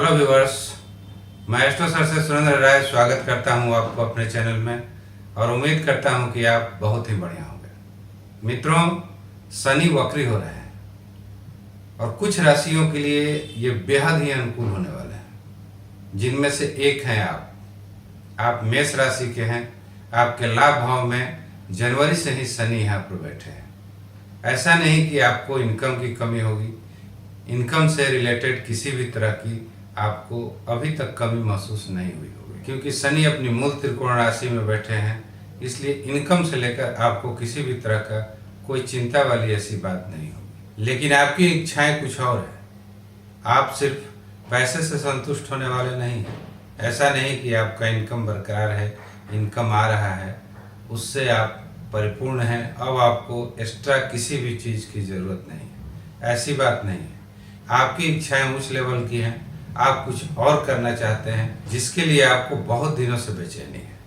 Hello viewers, मैं astro sir से सुरेंद्र राय स्वागत करता हूं आपको अपने चैनल में और उम्मीद करता हूं कि आप बहुत ही बढ़िया होंगे। मित्रों, शनि वक्री हो रहे हैं और कुछ राशियों के लिए ये बेहद ही अनुकूल होने वाले हैं, जिनमें से एक हैं आप मेष राशि के हैं। आपके लाभ भाव में जनवरी से ही शनि यहाँ पर बैठे हैं। ऐसा नहीं कि आपको इनकम की कमी होगी, इनकम से रिलेटेड किसी भी तरह की आपको अभी तक कमी महसूस नहीं हुई होगी, क्योंकि शनि अपनी मूल त्रिकोण राशि में बैठे हैं। इसलिए इनकम से लेकर आपको किसी भी तरह का कोई चिंता वाली ऐसी बात नहीं होगी। लेकिन आपकी इच्छाएं कुछ और है। आप सिर्फ पैसे से संतुष्ट होने वाले नहीं हैं। ऐसा नहीं कि आपका इनकम बरकरार है, इनकम आ रहा है, उससे आप परिपूर्ण हैं, अब आपको एक्स्ट्रा किसी भी चीज़ की ज़रूरत नहीं है। ऐसी बात नहीं है। आपकी इच्छाएं उच्च लेवल की हैं, आप कुछ और करना चाहते हैं जिसके लिए आपको बहुत दिनों से बेचैनी है,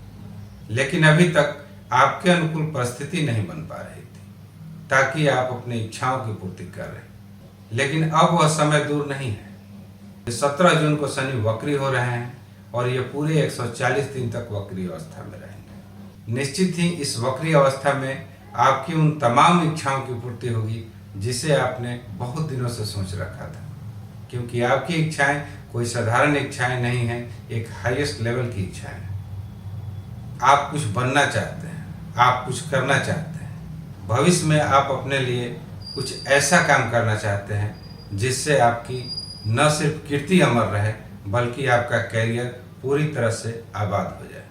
लेकिन अभी तक आपके अनुकूल परिस्थिति नहीं बन पा रही थी ताकि आप अपनी इच्छाओं की पूर्ति कर रहे। लेकिन अब वह समय दूर नहीं है। 17 जून को शनि वक्री हो रहे हैं और ये पूरे 140 दिन तक वक्री अवस्था में रहेंगे। निश्चित ही इस वक्री अवस्था में आपकी उन तमाम इच्छाओं की पूर्ति होगी जिसे आपने बहुत दिनों से सोच रखा था, क्योंकि आपकी इच्छाएं कोई साधारण इच्छाएं नहीं हैं, एक हाईएस्ट लेवल की इच्छाएं हैं। आप कुछ बनना चाहते हैं, आप कुछ करना चाहते हैं, भविष्य में आप अपने लिए कुछ ऐसा काम करना चाहते हैं जिससे आपकी न सिर्फ कीर्ति अमर रहे बल्कि आपका कैरियर पूरी तरह से आबाद हो जाए।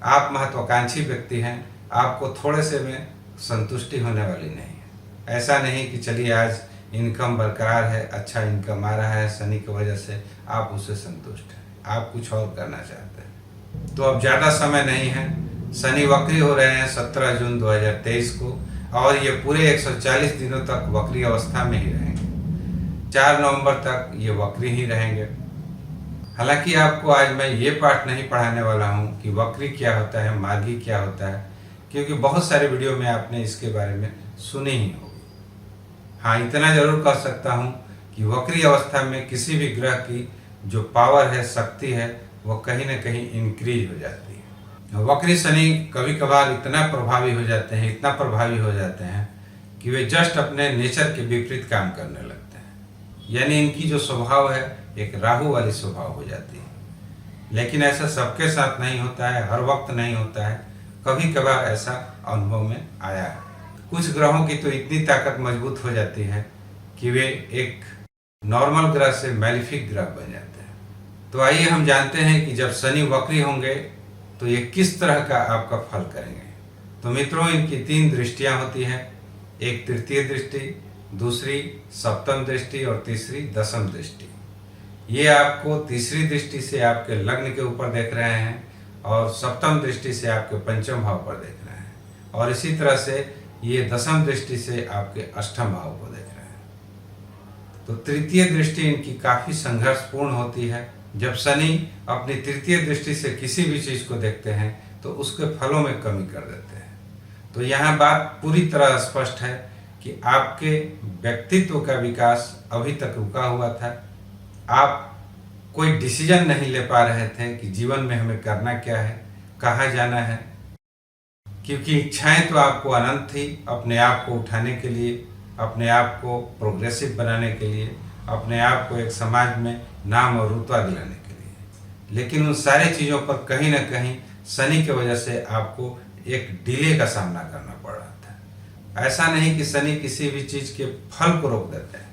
आप महत्वाकांक्षी व्यक्ति हैं, आपको थोड़े से में संतुष्टि होने वाली नहीं है। ऐसा नहीं कि चलिए आज इनकम बरकरार है, अच्छा इनकम आ रहा है शनि की वजह से, आप उससे संतुष्ट हैं, आप कुछ और करना चाहते हैं। तो अब ज़्यादा समय नहीं है। शनि वक्री हो रहे हैं 17 जून 2023 को और ये पूरे 140 दिनों तक वक्री अवस्था में ही रहेंगे। 4 नवंबर तक ये वक्री ही रहेंगे। हालांकि आपको आज मैं ये पाठ नहीं पढ़ाने वाला हूँ कि वक्री क्या होता है, मार्गी क्या होता है, क्योंकि बहुत सारे वीडियो में आपने इसके बारे में सुनी ही होगी। हाँ, इतना जरूर कह सकता हूँ कि वक्री अवस्था में किसी भी ग्रह की जो पावर है, शक्ति है, वो कहीं ना कहीं इंक्रीज हो जाती है। वक्री शनि कभी कभार इतना प्रभावी हो जाते हैं, इतना प्रभावी हो जाते हैं कि वे जस्ट अपने नेचर के विपरीत काम करने लगते हैं। यानी इनकी जो स्वभाव है एक राहु वाली स्वभाव हो जाती है। लेकिन ऐसा सबके साथ नहीं होता है, हर वक्त नहीं होता है, कभी कभार ऐसा अनुभव में आया है। कुछ ग्रहों की तो इतनी ताकत मजबूत हो जाती है कि वे एक नॉर्मल ग्रह से मैलिफिक ग्रह बन जाते हैं। तो आइए हम जानते हैं कि जब शनि वक्री होंगे तो ये किस तरह का आपका फल करेंगे। तो मित्रों, इनकी 3 दृष्टियां होती हैं। एक तृतीय दृष्टि, दूसरी सप्तम दृष्टि और तीसरी दशम दृष्टि। ये आपको तीसरी दृष्टि से आपके लग्न के ऊपर देख रहे हैं और सप्तम दृष्टि से आपके पंचम भाव पर देख रहे हैं, और इसी तरह से ये दशम दृष्टि से आपके अष्टम भाव को देख रहे हैं। तो तृतीय दृष्टि इनकी काफी संघर्षपूर्ण होती है। जब शनि अपनी तृतीय दृष्टि से किसी भी चीज को देखते हैं तो उसके फलों में कमी कर देते हैं। तो यहाँ बात पूरी तरह स्पष्ट है कि आपके व्यक्तित्व का विकास अभी तक रुका हुआ था। आप कोई डिसीजन नहीं ले पा रहे थे कि जीवन में हमें करना क्या है, कहाँ जाना है, क्योंकि इच्छाएं तो आपको अनंत थी, अपने आप को उठाने के लिए, अपने आप को प्रोग्रेसिव बनाने के लिए, अपने आप को एक समाज में नाम और रुतबा दिलाने के लिए। लेकिन उन सारी चीज़ों पर कहीं ना कहीं शनि की वजह से आपको एक डिले का सामना करना पड़ रहा था। ऐसा नहीं कि शनि किसी भी चीज़ के फल को रोक देते हैं,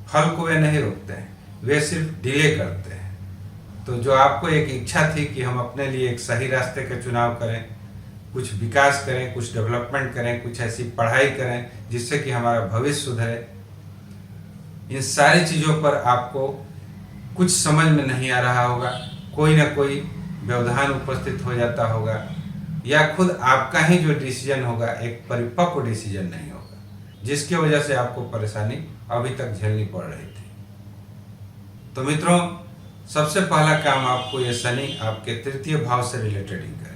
फल को वे नहीं रोकते हैं, वे सिर्फ डिले करते हैं। तो जो आपको एक इच्छा थी कि हम अपने लिए एक सही रास्ते का चुनाव करें, कुछ विकास करें, कुछ डेवलपमेंट करें, कुछ ऐसी पढ़ाई करें जिससे कि हमारा भविष्य सुधरे, इन सारी चीज़ों पर आपको कुछ समझ में नहीं आ रहा होगा। कोई ना कोई व्यवधान उपस्थित हो जाता होगा, या खुद आपका ही जो डिसीजन होगा एक परिपक्व डिसीजन नहीं होगा, जिसकी वजह से आपको परेशानी अभी तक झेलनी पड़ रही थी। तो मित्रों, सबसे पहला काम आपको ये शनि आपके तृतीय भाव से रिलेटेड ही करेंगे।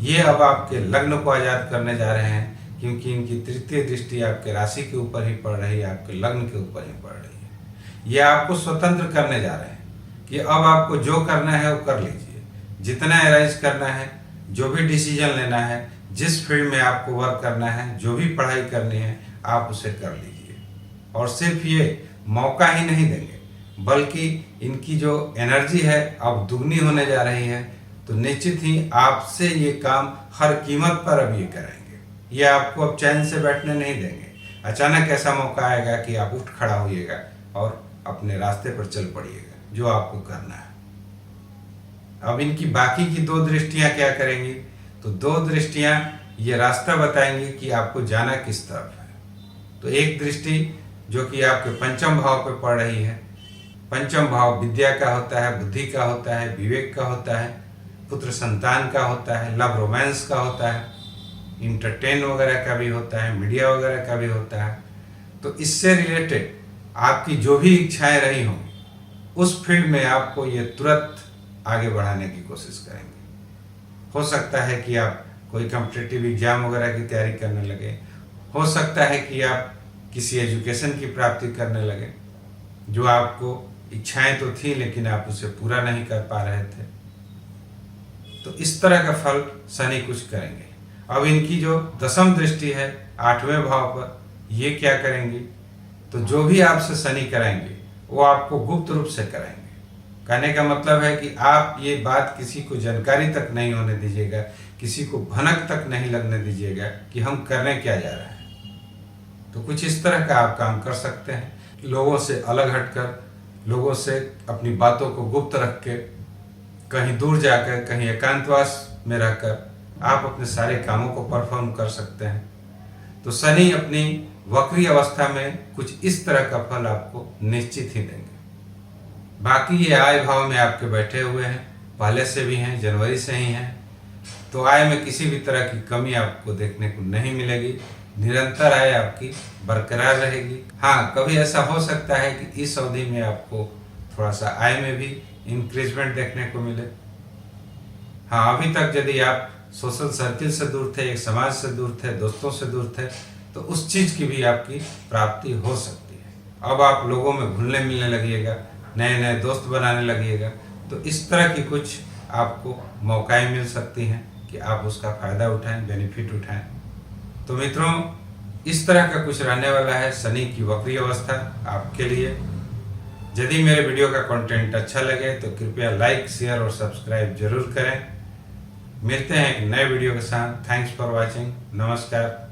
ये अब आपके लग्न को आजाद करने जा रहे हैं, क्योंकि इनकी तृतीय दृष्टि आपके राशि के ऊपर ही पड़ रही है, आपके लग्न के ऊपर ही पड़ रही है। ये आपको स्वतंत्र करने जा रहे हैं कि अब आपको जो करना है वो कर लीजिए, जितना एराइज करना है, जो भी डिसीजन लेना है, जिस फील्ड में आपको वर्क करना है, जो भी पढ़ाई करनी है, आप उसे कर लीजिए। और सिर्फ ये मौका ही नहीं देंगे, बल्कि इनकी जो एनर्जी है अब दुगनी होने जा रही है। तो निश्चित ही आपसे ये काम हर कीमत पर अब ये करेंगे। ये आपको अब चैन से बैठने नहीं देंगे। अचानक ऐसा मौका आएगा कि आप उठ खड़ा होइएगा और अपने रास्ते पर चल पड़िएगा जो आपको करना है। अब इनकी बाकी की 2 दृष्टियां क्या करेंगी? तो 2 दृष्टियां ये रास्ता बताएंगी कि आपको जाना किस तरफ है। तो एक दृष्टि जो कि आपके पंचम भाव पे पड़ रही है। पंचम भाव विद्या का होता है, बुद्धि का होता है, विवेक का होता है, पुत्र संतान का होता है, लव रोमांस का होता है, इंटरटेन वगैरह का भी होता है, मीडिया वगैरह का भी होता है। तो इससे रिलेटेड आपकी जो भी इच्छाएं रही हों, उस फील्ड में आपको ये तुरंत आगे बढ़ाने की कोशिश करेंगे। हो सकता है कि आप कोई कॉम्पिटिटिव एग्जाम वगैरह की तैयारी करने लगे, हो सकता है कि आप किसी एजुकेशन की प्राप्ति करने लगे, जो आपको इच्छाएं तो थी लेकिन आप उसे पूरा नहीं कर पा रहे थे। तो इस तरह का फल शनि कुछ करेंगे। अब इनकी जो दशम दृष्टि है 8वें भाव पर, ये क्या करेंगी? तो जो भी आपसे शनि कराएंगे वो आपको गुप्त रूप से कराएंगे। कहने का मतलब है कि आप ये बात किसी को जानकारी तक नहीं होने दीजिएगा, किसी को भनक तक नहीं लगने दीजिएगा कि हम करने क्या जा रहे हैं। तो कुछ इस तरह का आप काम कर सकते हैं, लोगों से अलग हटकर, लोगों से अपनी बातों को गुप्त रख के, कहीं दूर जाकर, कहीं एकांतवास में रहकर आप अपने सारे कामों को परफॉर्म कर सकते हैं। तो शनि अपनी वक्री अवस्था में कुछ इस तरह का फल आपको निश्चित ही देंगे। बाकी ये आय भाव में आपके बैठे हुए हैं, पहले से भी हैं, जनवरी से ही हैं। तो आय में किसी भी तरह की कमी आपको देखने को नहीं मिलेगी, निरंतर आय आपकी बरकरार रहेगी। हाँ, कभी ऐसा हो सकता है कि इस अवधि में आपको थोड़ा सा आय में भी इंक्रीजमेंट देखने को मिले। हाँ, अभी तक यदि आप सोशल सर्किल से दूर थे, एक समाज से दूर थे, दोस्तों से दूर थे, तो उस चीज की भी आपकी प्राप्ति हो सकती है। अब आप लोगों में घुलने मिलने लगिएगा, नए नए दोस्त बनाने लगिएगा। तो इस तरह की कुछ आपको मौकाएं मिल सकती हैं कि आप उसका फायदा उठाएं, बेनिफिट उठाएं। तो मित्रों, इस तरह का कुछ रहने वाला है शनि की वक्री अवस्था आपके लिए। यदि मेरे वीडियो का कंटेंट अच्छा लगे तो कृपया लाइक, शेयर और सब्सक्राइब जरूर करें। मिलते हैं एक नए वीडियो के साथ। Thanks for watching. नमस्कार।